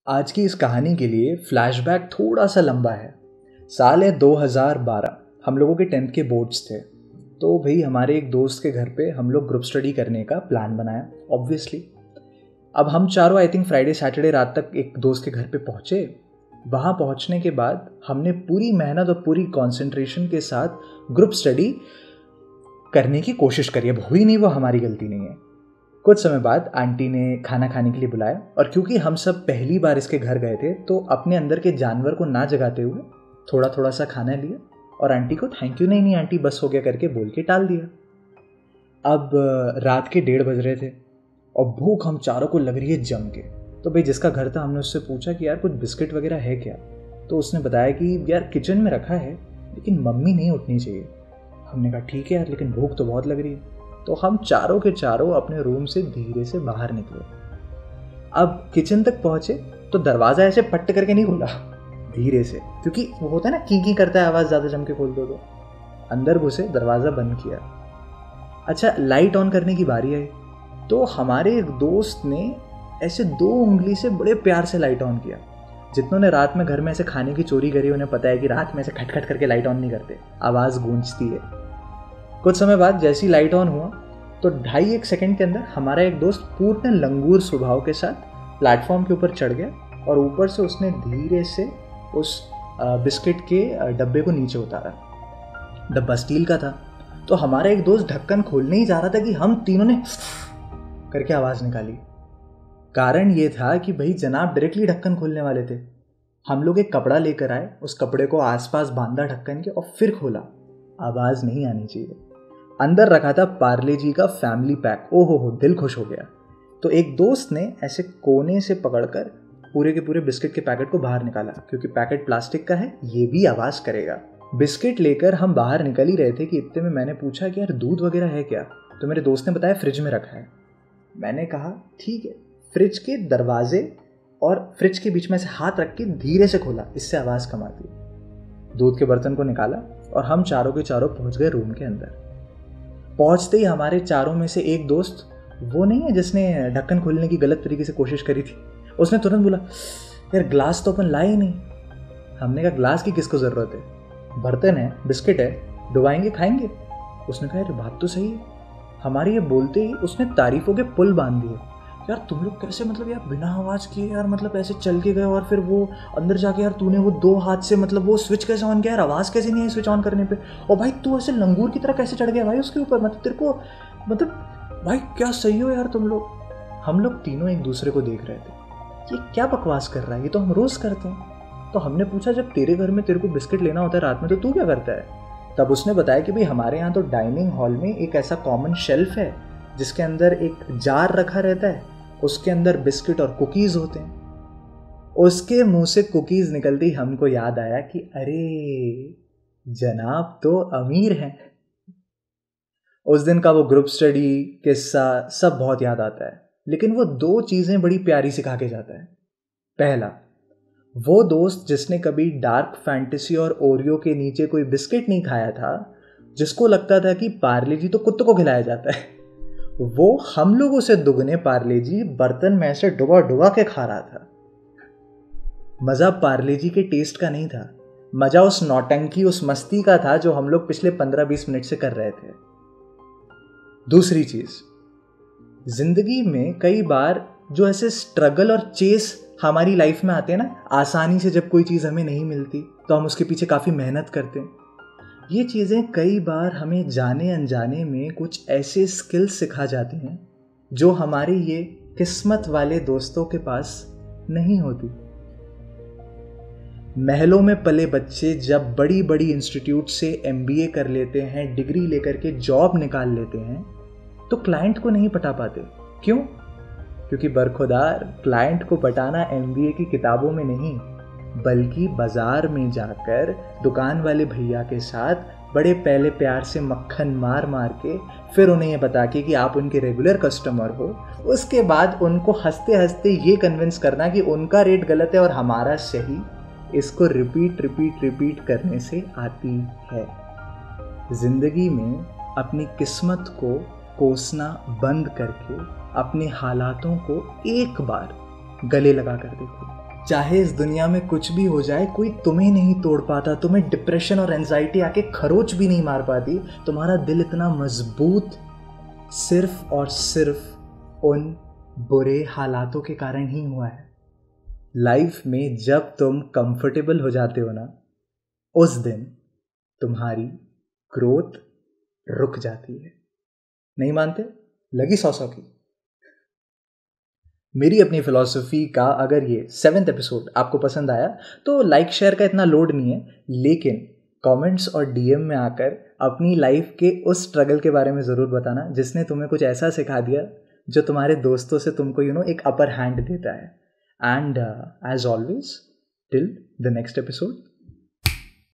आज की इस कहानी के लिए फ्लैशबैक थोड़ा सा लंबा है। साल है 2012। हम लोगों के 10th के बोर्ड्स थे। तो भाई हमारे एक दोस्त के घर पे हम लोग ग्रुप स्टडी करने का प्लान बनाया ऑब्वियसली। अब हम चारों आई थिंक फ्राइडे सैटरडे रात तक एक दोस्त के घर पे पहुँचे। वहाँ पहुँचने के बाद हमने पूरी मेहनत और पूरी कंसंट्रेशन के साथ ग्रुप स्टडी करने की कोशिश करी। अब हुई नहीं, वो हमारी गलती नहीं है। कुछ समय बाद आंटी ने खाना खाने के लिए बुलाया और क्योंकि हम सब पहली बार इसके घर गए थे तो अपने अंदर के जानवर को ना जगाते हुए थोड़ा थोड़ा सा खाना लिया और आंटी को थैंक यू नहीं आंटी बस हो गया करके बोल के टाल दिया। अब रात के 1:30 बज रहे थे और भूख हम चारों को लग रही है जम के। तो भाई जिसका घर था हमने उससे पूछा कि यार कुछ बिस्किट वगैरह है क्या। तो उसने बताया कि यार किचन में रखा है लेकिन मम्मी नहीं उठनी चाहिए। हमने कहा ठीक है यार लेकिन भूख तो बहुत लग रही है। तो हम चारों के चारों अपने रूम से धीरे से बाहर निकले। अब किचन तक पहुंचे तो दरवाज़ा ऐसे पट्ट करके नहीं खोला, धीरे से, क्योंकि वो होता है ना की करता है आवाज़ ज़्यादा जम के खोल दो। तो अंदर घुसे, दरवाज़ा बंद किया। अच्छा, लाइट ऑन करने की बारी आई तो हमारे एक दोस्त ने ऐसे 2 उंगली से बड़े प्यार से लाइट ऑन किया। जितनों ने रात में घर में ऐसे खाने की चोरी करी उन्हें पता है कि रात में ऐसे खटखट करके लाइट ऑन नहीं करते, आवाज़ गूंजती है। कुछ समय बाद जैसी लाइट ऑन हुआ तो 2.5-1 सेकंड के अंदर हमारा एक दोस्त पूर्ण लंगूर स्वभाव के साथ प्लेटफॉर्म के ऊपर चढ़ गया और ऊपर से उसने धीरे से उस बिस्किट के डब्बे को नीचे उतारा। डब्बा स्टील का था तो हमारा एक दोस्त ढक्कन खोलने ही जा रहा था कि हम तीनों ने करके आवाज़ निकाली। कारण ये था कि भाई जनाब डायरेक्टली ढक्कन खोलने वाले थे। हम लोग एक कपड़ा लेकर आए, उस कपड़े को आसपास बांधा ढक्कन के और फिर खोला। आवाज़ नहीं आनी चाहिए। अंदर रखा था पार्ले जी का फैमिली पैक। ओहो हो, दिल खुश हो गया। तो एक दोस्त ने ऐसे कोने से पकड़कर पूरे के पूरे बिस्किट के पैकेट को बाहर निकाला, क्योंकि पैकेट प्लास्टिक का है, ये भी आवाज़ करेगा। बिस्किट लेकर हम बाहर निकल ही रहे थे कि इतने में मैंने पूछा कि यार दूध वगैरह है क्या। तो मेरे दोस्त ने बताया फ्रिज में रखा है। मैंने कहा ठीक है। फ्रिज के दरवाजे और फ्रिज के बीच में से हाथ रख के धीरे से खोला, इससे आवाज़ कम आती। दूध के बर्तन को निकाला और हम चारों के चारों पहुंच गए रूम के अंदर। पहुंचते ही हमारे चारों में से एक दोस्त, वो नहीं है जिसने ढक्कन खोलने की गलत तरीके से कोशिश करी थी, उसने तुरंत बोला यार ग्लास तो अपन लाए ही नहीं। हमने कहा ग्लास की किसको ज़रूरत है, बर्तन है, बिस्किट है, डुबाएंगे खाएंगे। उसने कहा यार बात तो सही है। हमारे ये बोलते ही उसने तारीफों के पुल बांध दिए। यार तुम लोग कैसे, मतलब यार बिना आवाज़ किए यार, मतलब ऐसे चल के गए और फिर वो अंदर जाके यार तूने वो 2 हाथ से मतलब वो स्विच कैसे ऑन किया यार, आवाज़ कैसे नहीं आई स्विच ऑन करने पे। और भाई तू ऐसे लंगूर की तरह कैसे चढ़ गया भाई उसके ऊपर, मतलब तेरे को, मतलब भाई क्या सही हो यार तुम लोग। हम लोग तीनों एक दूसरे को देख रहे थे, ये क्या बकवास कर रहा है, ये तो हम रोज़ करते हैं। तो हमने पूछा जब तेरे घर में तेरे को बिस्किट लेना होता है रात में तो तू क्या करता है। तब उसने बताया कि भाई हमारे यहाँ तो डाइनिंग हॉल में एक ऐसा कॉमन शेल्फ है जिसके अंदर एक जार रखा रहता है, उसके अंदर बिस्किट और कुकीज़ होते हैं। उसके मुंह से कुकीज़ निकलती हमको याद आया कि अरे जनाब तो अमीर हैं। उस दिन का वो ग्रुप स्टडी किस्सा सब बहुत याद आता है, लेकिन वो 2 चीज़ें बड़ी प्यारी सिखा के जाता है। पहला, वो दोस्त जिसने कभी डार्क फैंटेसी और ओरियो के नीचे कोई बिस्किट नहीं खाया था, जिसको लगता था कि पार्ले जी तो कुत्तों को खिलाया जाता है, वो हम लोगों से दुगने पार्ले जी बर्तन में से डुबा डुबा के खा रहा था। मजा पार्ले जी के टेस्ट का नहीं था, मजा उस नौटंकी, उस मस्ती का था जो हम लोग पिछले 15-20 मिनट से कर रहे थे। दूसरी चीज, जिंदगी में कई बार जो ऐसे स्ट्रगल और चेस हमारी लाइफ में आते हैं ना, आसानी से जब कोई चीज हमें नहीं मिलती तो हम उसके पीछे काफी मेहनत करते हैं। ये चीज़ें कई बार हमें जाने अनजाने में कुछ ऐसे स्किल्स सिखा जाती हैं जो हमारे ये किस्मत वाले दोस्तों के पास नहीं होती। महलों में पले बच्चे जब बड़ी बड़ी इंस्टीट्यूट से MBA कर लेते हैं, डिग्री लेकर के जॉब निकाल लेते हैं, तो क्लाइंट को नहीं पटा पाते। क्यों? क्योंकि बरखुदार क्लाइंट को पटाना MBA की किताबों में नहीं, बल्कि बाजार में जाकर दुकान वाले भैया के साथ बड़े पहले प्यार से मक्खन मार मार के फिर उन्हें ये बता के कि आप उनके रेगुलर कस्टमर हो, उसके बाद उनको हंसते हंसते ये कन्विंस करना कि उनका रेट गलत है और हमारा सही, इसको रिपीट करने से आती है। जिंदगी में अपनी किस्मत को कोसना बंद करके अपने हालातों को एक बार गले लगा कर देखो। चाहे इस दुनिया में कुछ भी हो जाए, कोई तुम्हें नहीं तोड़ पाता, तुम्हें डिप्रेशन और एंजाइटी आके खरोच भी नहीं मार पाती। तुम्हारा दिल इतना मजबूत सिर्फ और सिर्फ उन बुरे हालातों के कारण ही हुआ है। लाइफ में जब तुम कंफर्टेबल हो जाते हो ना, उस दिन तुम्हारी ग्रोथ रुक जाती है। नहीं मानते? लगी 100 की। मेरी अपनी फ़िलॉसफ़ी का अगर ये 7th एपिसोड आपको पसंद आया तो लाइक शेयर का इतना लोड नहीं है, लेकिन कमेंट्स और डीएम में आकर अपनी लाइफ के उस स्ट्रगल के बारे में ज़रूर बताना जिसने तुम्हें कुछ ऐसा सिखा दिया जो तुम्हारे दोस्तों से तुमको एक अपर हैंड देता है। And as always, till the next episode,